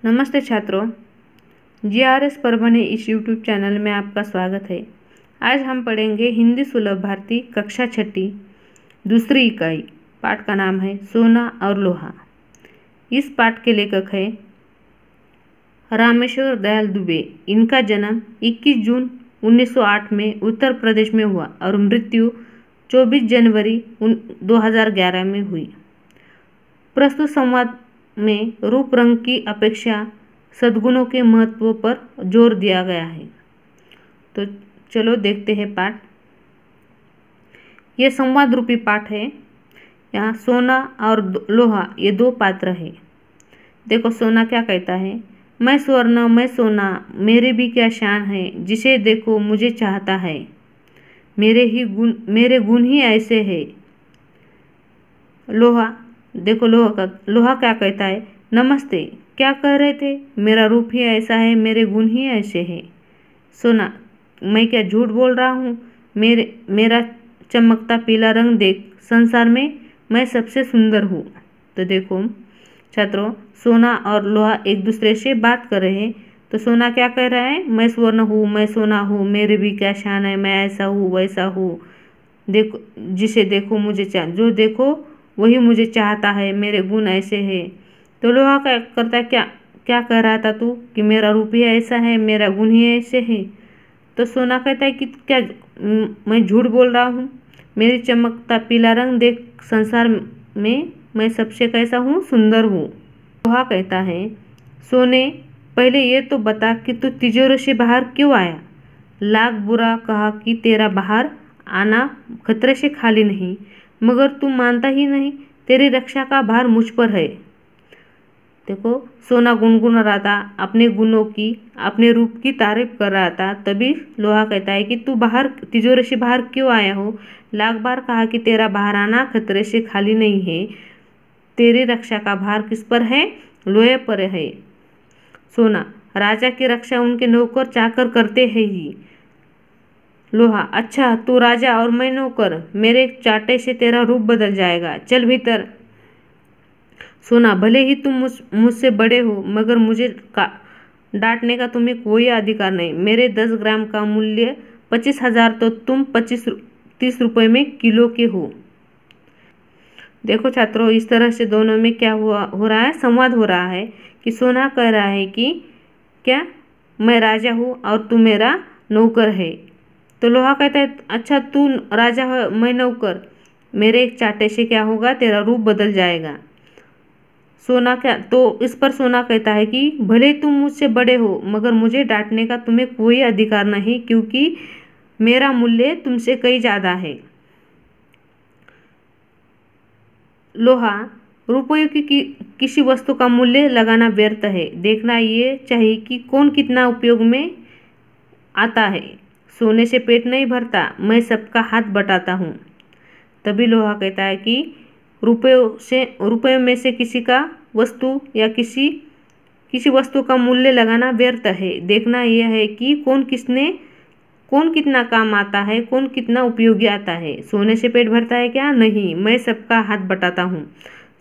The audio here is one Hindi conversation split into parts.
नमस्ते छात्रों, जीआरएस परभणी इस यूट्यूब चैनल में आपका स्वागत है। आज हम पढ़ेंगे हिंदी सुलभ भारती कक्षा छठी दूसरी इकाई। पाठ का नाम है सोना और लोहा। इस पाठ के लेखक है रामेश्वर दयाल दुबे। इनका जन्म 21 जून 1908 में उत्तर प्रदेश में हुआ और मृत्यु 24 जनवरी 2011 में हुई। प्रस्तुत संवाद में रूप रंग की अपेक्षा सद्गुणों के महत्व पर जोर दिया गया है। तो चलो देखते हैं पाठ। यह संवाद रूपी पाठ है। यहाँ सोना और लोहा ये दो पात्र हैं। देखो सोना क्या कहता है, मैं स्वर्ण मैं सोना मेरे भी क्या शान है, जिसे देखो मुझे चाहता है, मेरे गुण ही ऐसे है। लोहा देखो लोहा क्या कहता है, नमस्ते क्या कह रहे थे, मेरा रूप ही ऐसा है, मेरे गुण ही ऐसे हैं। सोना मैं क्या झूठ बोल रहा हूँ, मेरा चमकता पीला रंग देख, संसार में मैं सबसे सुंदर हूँ। तो देखो छात्रों, सोना और लोहा एक दूसरे से बात कर रहे हैं। तो सोना क्या कह रहा है, मैं स्वर्ण हूँ मैं सोना हूँ, मेरे भी क्या शान है, मैं ऐसा हूँ वैसा हूँ, देखो जिसे देखो मुझे जो देखो वही मुझे चाहता है, मेरे गुण ऐसे हैं। तो लोहा क्या करता है, क्या कह रहा था तू कि मेरा रूप ही ऐसा है, मेरा गुण ही ऐसे है। तो सोना कहता है कि क्या मैं झूठ बोल रहा हूँ, मेरी चमकता पीला रंग देख, संसार में मैं सबसे कैसा हूँ, सुंदर हूँ। लोहा कहता है, सोने पहले ये तो बता कि तू तिजोरी से बाहर क्यों आया। लाख बुरा कहा कि तेरा बाहर आना खतरे से खाली नहीं, मगर तू मानता ही नहीं, तेरी रक्षा का भार मुझ पर है। देखो सोना गुनगुना रहा था अपने गुणों की, अपने रूप की तारीफ कर रहा था। तभी लोहा कहता है कि तू बाहर तिजोरी से बाहर क्यों आया हो। लाख बार कहा कि तेरा बाहर आना खतरे से खाली नहीं है, तेरी रक्षा का भार किस पर है, लोहे पर है। सोना राजा की रक्षा उनके नौकर चाकर करते हैं ही। लोहा अच्छा तू राजा और मैं नौकर, मेरे चाटे से तेरा रूप बदल जाएगा, चल भीतर। सोना भले ही तुम मुझसे बड़े हो, मगर मुझे डांटने का तुम्हें कोई अधिकार नहीं। मेरे 10 ग्राम का मूल्य 25,000, तो तुम 25-30 रुपये में किलो के हो। देखो छात्रों, इस तरह से दोनों में क्या हो रहा है, संवाद हो रहा है कि सोना कह रहा है कि क्या मैं राजा हूँ और तू मेरा नौकर है। तो लोहा कहता है अच्छा तू राजा है मैं नौकर, मेरे एक चाटे से क्या होगा, तेरा रूप बदल जाएगा। सोना क्या तो इस पर सोना कहता है कि भले तुम मुझसे बड़े हो, मगर मुझे डांटने का तुम्हें कोई अधिकार नहीं, क्योंकि मेरा मूल्य तुमसे कहीं ज़्यादा है। लोहा रुपयों की किसी वस्तु का मूल्य लगाना व्यर्थ है, देखना ये चाहिए कि कौन कितना उपयोग में आता है। सोने से पेट नहीं भरता, मैं सबका हाथ बटाता हूँ। तभी लोहा कहता है कि रुपयों में से किसी का वस्तु या किसी वस्तु का मूल्य लगाना व्यर्थ है, देखना यह है कि कौन कितना काम आता है, कौन कितना उपयोगी आता है। सोने से पेट भरता है क्या, नहीं, मैं सबका हाथ बटाता हूँ।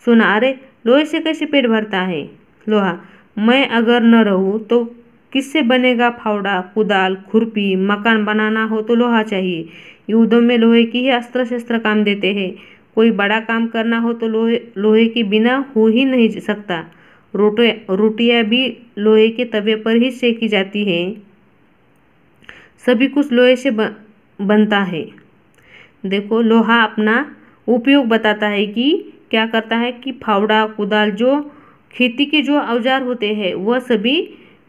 सोना अरे लोहे से कैसे पेट भरता है। लोहा मैं अगर न रहूँ तो किससे बनेगा फावड़ा कुदाल खुरपी, मकान बनाना हो तो लोहा चाहिए। युद्धों में लोहे की ही अस्त्र शस्त्र काम देते हैं, कोई बड़ा काम करना हो तो लोहे के बिना हो ही नहीं सकता। रोटियां भी लोहे के तवे पर ही सेकी जाती है, सभी कुछ लोहे से बनता है। देखो लोहा अपना उपयोग बताता है कि क्या करता है कि फावड़ा कुदाल जो खेती के जो औजार होते हैं वह सभी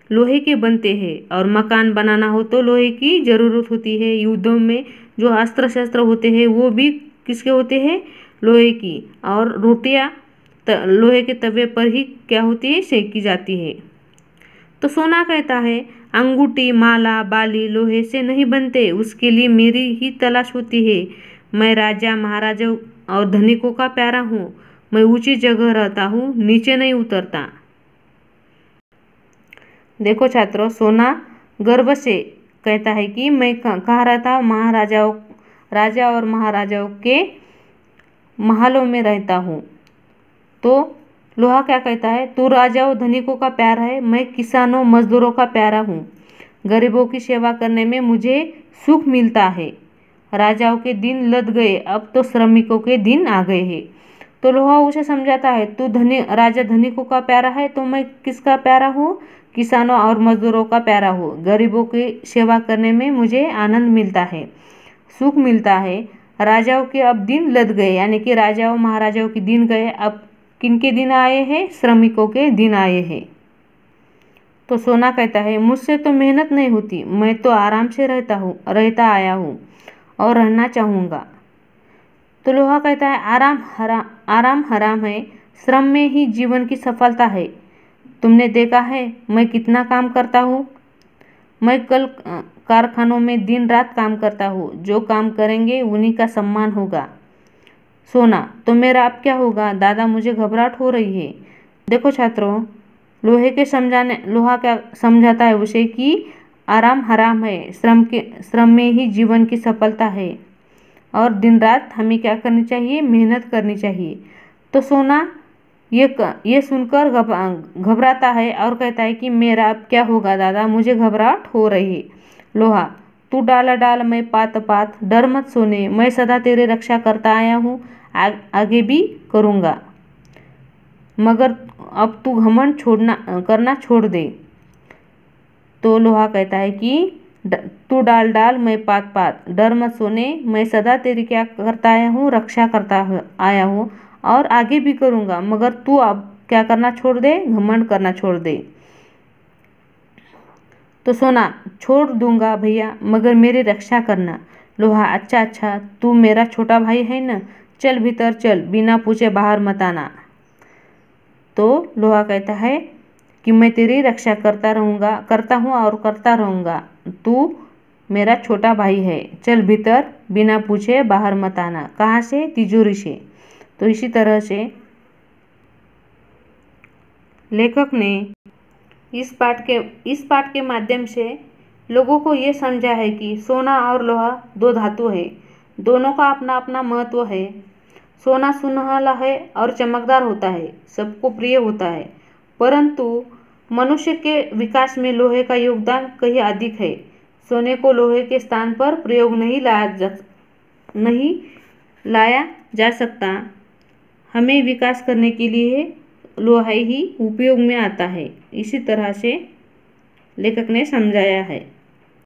लोहे के बनते हैं, और मकान बनाना हो तो लोहे की ज़रूरत होती है। युद्धों में जो अस्त्र शस्त्र होते हैं वो भी किसके होते हैं, लोहे की, और रोटियां लोहे के तवे पर ही क्या होती है, सेकी जाती है। तो सोना कहता है अंगूठी माला बाली लोहे से नहीं बनते, उसके लिए मेरी ही तलाश होती है। मैं राजा महाराजा और धनिकों का प्यारा हूँ, मैं ऊंची जगह रहता हूँ, नीचे नहीं उतरता। देखो छात्रों, सोना गर्व से कहता है कि मैं कहाँ रहता, राजा और महाराजाओं के महलों में रहता हूँ। तो लोहा क्या कहता है, तू राजाओं धनिकों का प्यारा है, मैं किसानों मजदूरों का प्यारा हूँ। गरीबों की सेवा करने में मुझे सुख मिलता है। राजाओं के दिन लद गए, अब तो श्रमिकों के दिन आ गए हैं। तो लोहा उसे समझाता है, तू राजा धनिकों का प्यारा है तो मैं किसका प्यारा हूँ, किसानों और मजदूरों का प्यारा हूँ। गरीबों की सेवा करने में मुझे आनंद मिलता है, सुख मिलता है। राजाओं के अब दिन लद गए, यानी कि राजाओं महाराजाओं के दिन गए, अब किनके दिन आए हैं, श्रमिकों के दिन आए हैं। तो सोना कहता है, मुझसे तो मेहनत नहीं होती, मैं तो आराम से रहता आया हूँ और रहना चाहूँगा। तो लोहा कहता है, आराम हराम है, श्रम में ही जीवन की सफलता है। तुमने देखा है मैं कितना काम करता हूँ। मैं कल कारखानों में दिन रात काम करता हूँ, जो काम करेंगे उन्हीं का सम्मान होगा। सोना, तो मेरा अब क्या होगा दादा, मुझे घबराहट हो रही है। देखो छात्रों, लोहा क्या समझाता है उसे कि आराम हराम है, श्रम में ही जीवन की सफलता है और दिन रात हमें क्या करनी चाहिए, मेहनत करनी चाहिए। तो सोना ये सुनकर घबराता है और कहता है कि मेरा अब क्या होगा दादा, मुझे घबराहट हो रही है। लोहा, तू डाला डाल मैं पात पात, डर मत सोने, मैं सदा तेरी रक्षा करता आया हूँ, आगे भी करूँगा, मगर अब तू घमंड करना छोड़ दे। तो लोहा कहता है कि तू डाल डाल मैं पात पात, डर मत सोने, मैं सदा तेरी क्या करता आया हूँ, रक्षा करता आया हूँ और आगे भी करूँगा, मगर तू अब क्या करना छोड़ दे, घमंड करना छोड़ दे। तो सोना, छोड़ दूंगा भैया, मगर मेरी रक्षा करना। लोहा, अच्छा अच्छा, तू मेरा छोटा भाई है ना, चल भीतर चल, बिना पूछे बाहर मत आना। तो लोहा कहता है कि मैं तेरी रक्षा करता हूँ और करता रहूँगा। तू मेरा छोटा भाई है, चल भीतर, बिना पूछे बाहर मत आना। कहाँ से, तिजोरी से। तो इसी तरह से लेखक ने इस पाठ के माध्यम से लोगों को ये समझा है कि सोना और लोहा दो धातु है, दोनों का अपना अपना महत्व है। सोना सुनहला है और चमकदार होता है, सबको प्रिय होता है, परंतु मनुष्य के विकास में लोहे का योगदान कहीं अधिक है। सोने को लोहे के स्थान पर प्रयोग नहीं लाया जा सकता। हमें विकास करने के लिए लोहा ही उपयोग में आता है। इसी तरह से लेखक ने समझाया है।